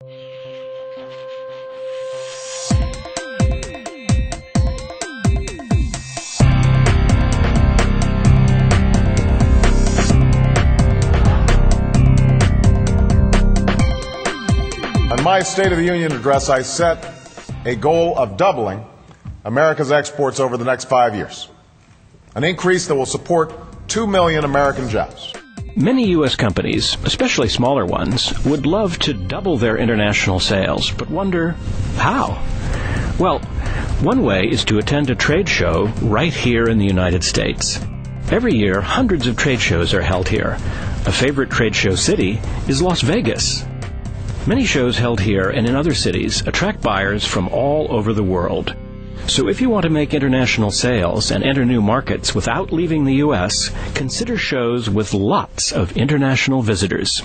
In my State of the Union address, I set a goal of doubling America's exports over the next 5 years, an increase that will support 2 million American jobs. Many U.S. companies, especially smaller ones, would love to double their international sales, but wonder how? Well, one way is to attend a trade show right here in the United States. Every year, hundreds of trade shows are held here. A favorite trade show city is Las Vegas. Many shows held here and in other cities attract buyers from all over the world. So if you want to make international sales and enter new markets without leaving the U.S., consider shows with lots of international visitors.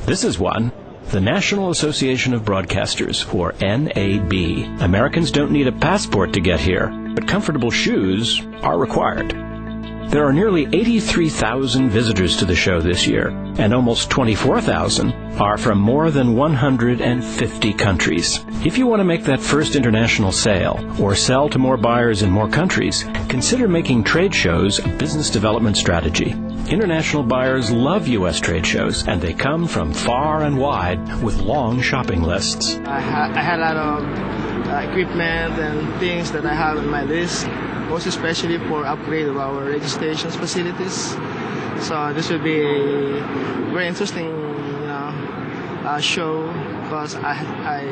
This is one. The National Association of Broadcasters, or NAB. Americans don't need a passport to get here, but comfortable shoes are required. There are nearly 83,000 visitors to the show this year, and almost 24,000 are from more than 150 countries. If you want to make that first international sale or sell to more buyers in more countries, consider making trade shows a business development strategy. International buyers love U.S. trade shows, and they come from far and wide with long shopping lists. I had a lot of equipment and things that I have on my list, most especially for upgrade of our registrations facilities. So this will be a very interesting show, because I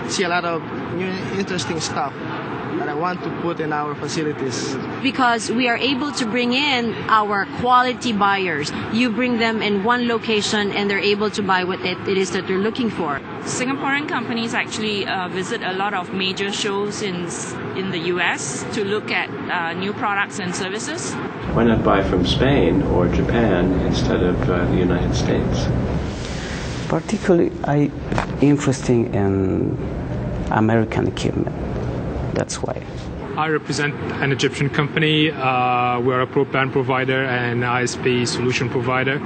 see a lot of new interesting stuff that I want to put in our facilities. Because we are able to bring in our quality buyers. You bring them in one location and they're able to buy what it is that they're looking for. Singaporean companies actually visit a lot of major shows in the US to look at new products and services. Why not buy from Spain or Japan instead of the United States? Particularly, I'm interested in American equipment. That's why. I represent an Egyptian company. We are a broadband provider and ISP solution provider.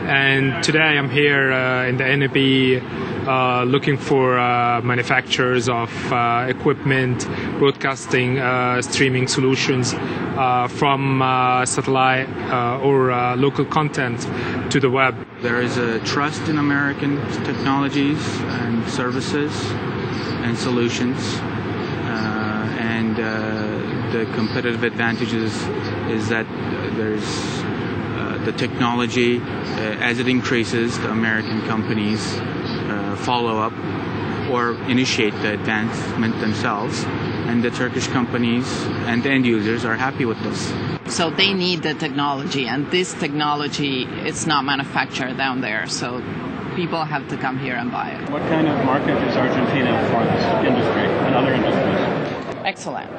And today I'm here in the NAB looking for manufacturers of equipment, broadcasting, streaming solutions from satellite or local content to the web. There is a trust in American technologies and services and solutions. The competitive advantages is that there's the technology, as it increases, the American companies follow up or initiate the advancement themselves, and the Turkish companies and the end users are happy with this. So they need the technology, and this technology is not manufactured down there, so people have to come here and buy it. What kind of market is Argentina for this industry and other industries? Excellent.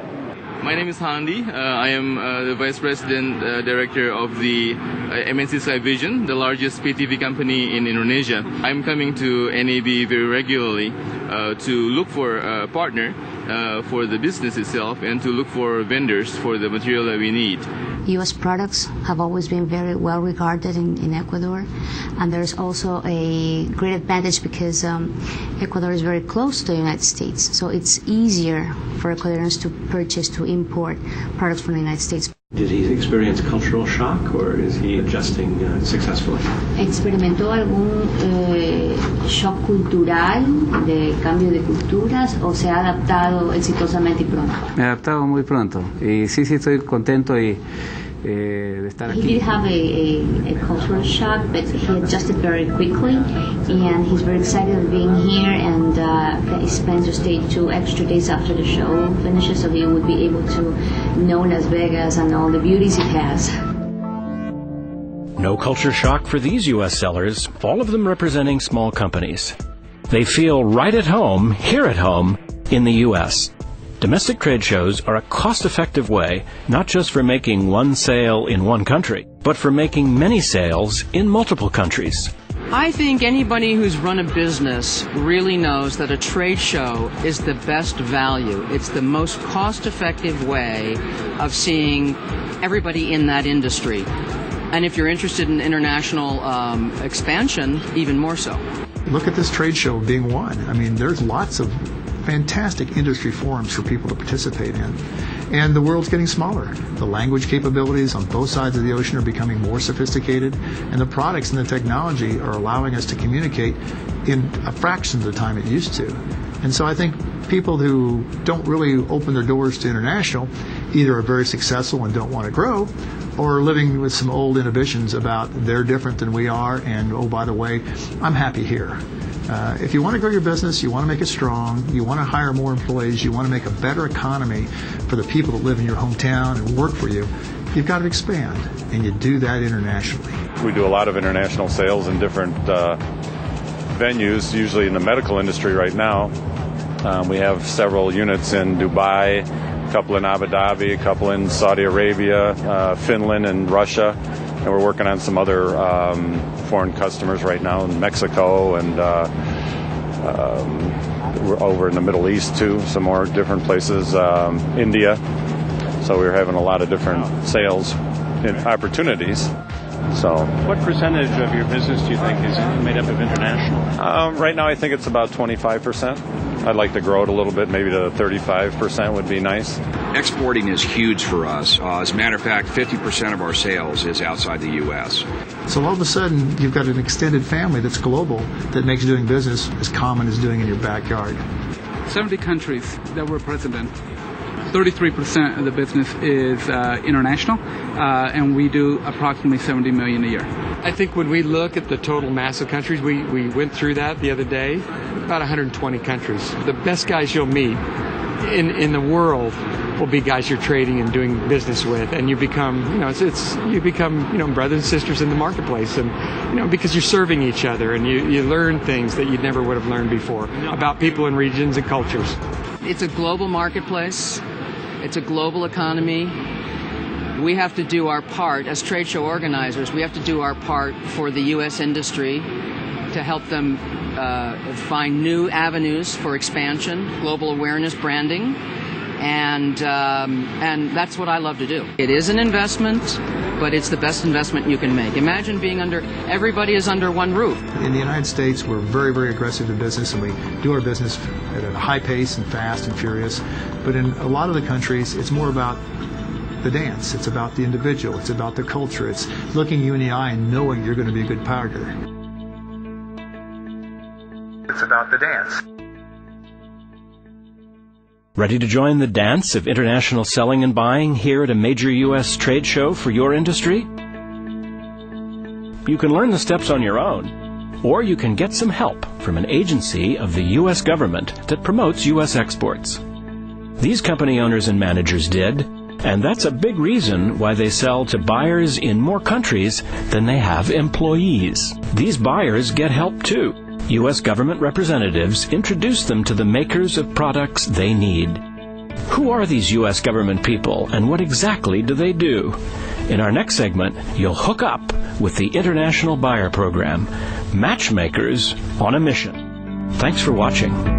My name is Handi. I am the Vice President Director of the MNC Sky Vision, the largest pay-TV company in Indonesia. I'm coming to NAB very regularly to look for a partner for the business itself and to look for vendors for the material that we need. U.S. products have always been very well regarded in Ecuador, and there's also a great advantage because Ecuador is very close to the United States, so it's easier for Ecuadorians to purchase, to import products from the United States. Did he experience cultural shock, or is he adjusting successfully? ¿Experimentó algún shock cultural, de cambio de culturas, o se ha adaptado exitosamente y pronto? Me he adaptado muy pronto y sí estoy contento de estar aquí. He did have a cultural shock, but he adjusted very quickly, and he's very excited of being here, and he plans to stay 2 extra days after the show finishes, so he would be able to know Las Vegas and all the beauties it has. No culture shock for these U.S. sellers, all of them representing small companies. They feel right at home, here at home, in the U.S. Domestic trade shows are a cost-effective way, not just for making one sale in one country, but for making many sales in multiple countries. I think anybody who's run a business really knows that a trade show is the best value. It's the most cost-effective way of seeing everybody in that industry. And if you're interested in international expansion, even more so. Look at this trade show being one. I mean, there's lots of fantastic industry forums for people to participate in. And the world's getting smaller. The language capabilities on both sides of the ocean are becoming more sophisticated, and the products and the technology are allowing us to communicate in a fraction of the time it used to. And so I think people who don't really open their doors to international either are very successful and don't want to grow, or are living with some old inhibitions about they're different than we are, and oh, by the way, I'm happy here. If you want to grow your business, you want to make it strong, you want to hire more employees, you want to make a better economy for the people that live in your hometown and work for you, you've got to expand, and you do that internationally. We do a lot of international sales in different venues, usually in the medical industry right now. We have several units in Dubai, a couple in Abu Dhabi, a couple in Saudi Arabia, Finland, and Russia. And we're working on some other foreign customers right now in Mexico, and we're over in the Middle East too, some more different places, India. So we're having a lot of different sales opportunities. So, what percentage of your business do you think is made up of international? Right now I think it's about 25%. I'd like to grow it a little bit, maybe to 35% would be nice. Exporting is huge for us. As a matter of fact, 50% of our sales is outside the U.S. So all of a sudden, you've got an extended family that's global that makes doing business as common as doing in your backyard. 70 countries that we're present in. 33% of the business is international, and we do approximately $70 million a year. I think when we look at the total mass of countries, we went through that the other day, about 120 countries. The best guys you'll meet in the world will be guys you're trading and doing business with, and you become, you become brothers and sisters in the marketplace, and because you're serving each other, and you learn things that you never would have learned before about people and regions and cultures. It's a global marketplace. It's a global economy. We have to do our part as trade show organizers. We have to do our part for the U.S. industry to help them find new avenues for expansion, global awareness, branding, and that's what I love to do. It is an investment, but it's the best investment you can make. Imagine being everybody is under one roof. In the United States, we're very, very aggressive in business, and we do our business at a high pace and fast and furious. But in a lot of the countries, it's more about the dance. It's about the individual. It's about the culture. It's looking you in the eye and knowing you're going to be a good partner. It's about the dance. Ready to join the dance of international selling and buying here at a major U.S. trade show for your industry? You can learn the steps on your own, or you can get some help from an agency of the U.S. government that promotes U.S. exports. These company owners and managers did, and that's a big reason why they sell to buyers in more countries than they have employees. These buyers get help too. U.S. government representatives introduce them to the makers of products they need. Who are these U.S. government people, and what exactly do they do? In our next segment, you'll hook up with the International Buyer Program, Matchmakers on a Mission. Thanks for watching.